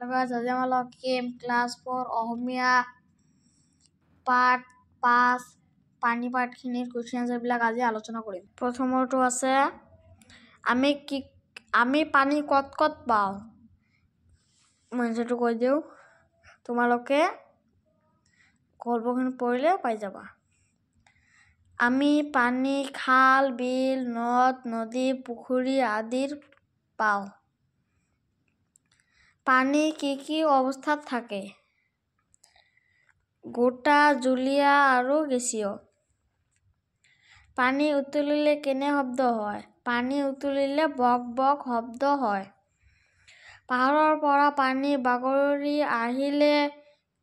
আজি আমাৰ লক্ষীম ক্লাছ 4 অসমীয়া পাঠ 5 পানী পাঠখিনিৰ কুৱেশ্যন আনচাৰবিলাক আজি আলোচনা কৰিম। প্ৰথমটো আছে আমি পানী ক'ত ক'ত পাওঁ। মই এনচাৰটো কৈ দিওঁ, তোমালোকে গল্পখিনি পঢ়িলে পাই যাবা। আমি পানী খাল, বিল, নদ, নদী, পুখুৰী আদিৰ পাওঁ। পানী কি অৱস্থাত থাকে? গোটা, জলীয় আৰু গেছীয়। পানী উতলিলে কেনে শব্দ হয়? পানী উতলিলে বক বক শব্দ হয়। পাহাৰৰ পৰা পানী বাগৰি আহিলে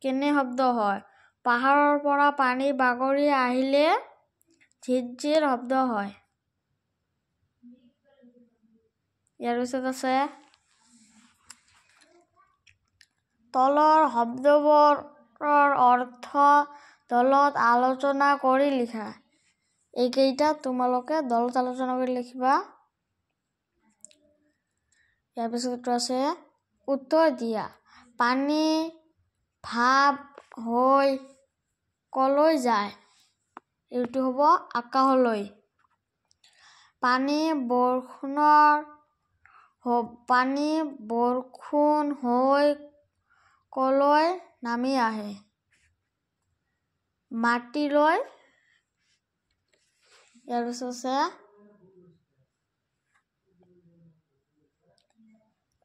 কেনে শব্দ হয়? পাহাৰৰ পৰা পানী বাগৰি আহিলে ঝিৰঝিৰ শব্দ হয়। ইয়াৰ পিছত আছে তলৰ শব্দবোৰৰ অৰ্থ দলত আলোচনা কৰি লিখা। এইকেইটা তোমালোকে দলত আলোচনা কৰি লিখিবা। ইয়াৰ পিছত আছে উত্তৰ দিয়া। পানী ভাৱ হৈ কলৈ যায়? এইটো হ'ব আকাশলৈ। পানী বৰষুণ হৈ কলৈ নামি আহে? মাটিলৈ। ইয়াৰ পিছত আছে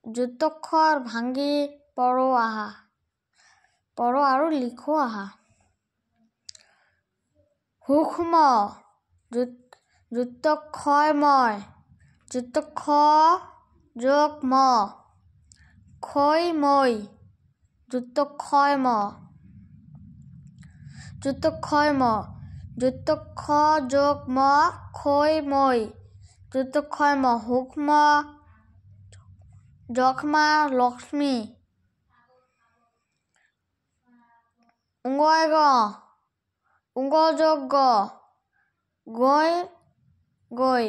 যুক্তাক্ষৰ ভাঙি পঢ় আৰু লিখো আহা। সূক্ষ্ম যুক্তাক্ষৰময় যুক্তাক্ষ যোগ ম ক্ষয়ময় যুক্তাক্ষয়ম যুক্তাক্ষ যোগ ম ক্ষয়ময় যুক্তাক্ষয়ম। সূক্ষ্ম যক্ষ্মা লক্ষ্মী। উঙ্গ যোগ গ গৈ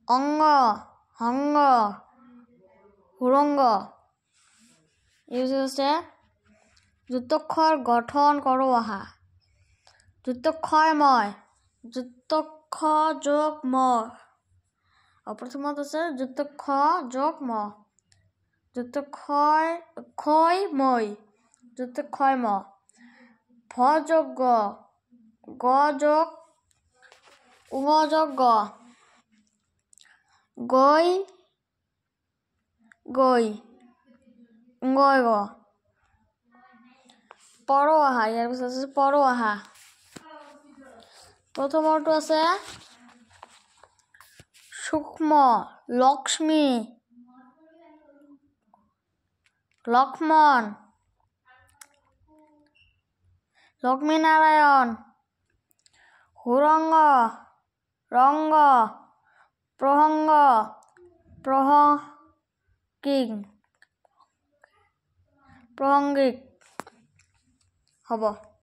অঙ্গ হঙ্গ হুৰঙ্গ। এই হৈছে যুক্তাক্ষৰ গঠন কৰোঁ আহা। যুক্তাক্ষৰময় যুক্তাক্ষ যোগ ম। প্ৰথমত আছে যুক্তাক্ষ যোগ ম যুক্তাক্ষয়ময় যুক্তাক্ষয়ম। ভ যোগ গ যোগ উঙ যোগ গ গৈ উঙ্গয় গ। পঢ় আহা। ইয়াৰ পিছত আছে পঢ় আহা। প্ৰথমটো আছে সূক্ষ্ম লক্ষ্মী লক্ষ্মণ লক্ষ্মীনাৰায়ণ হুৰঙ্গ ৰঙ্গ প্ৰসঙ্গ প্ৰাসংগিক হ'ব।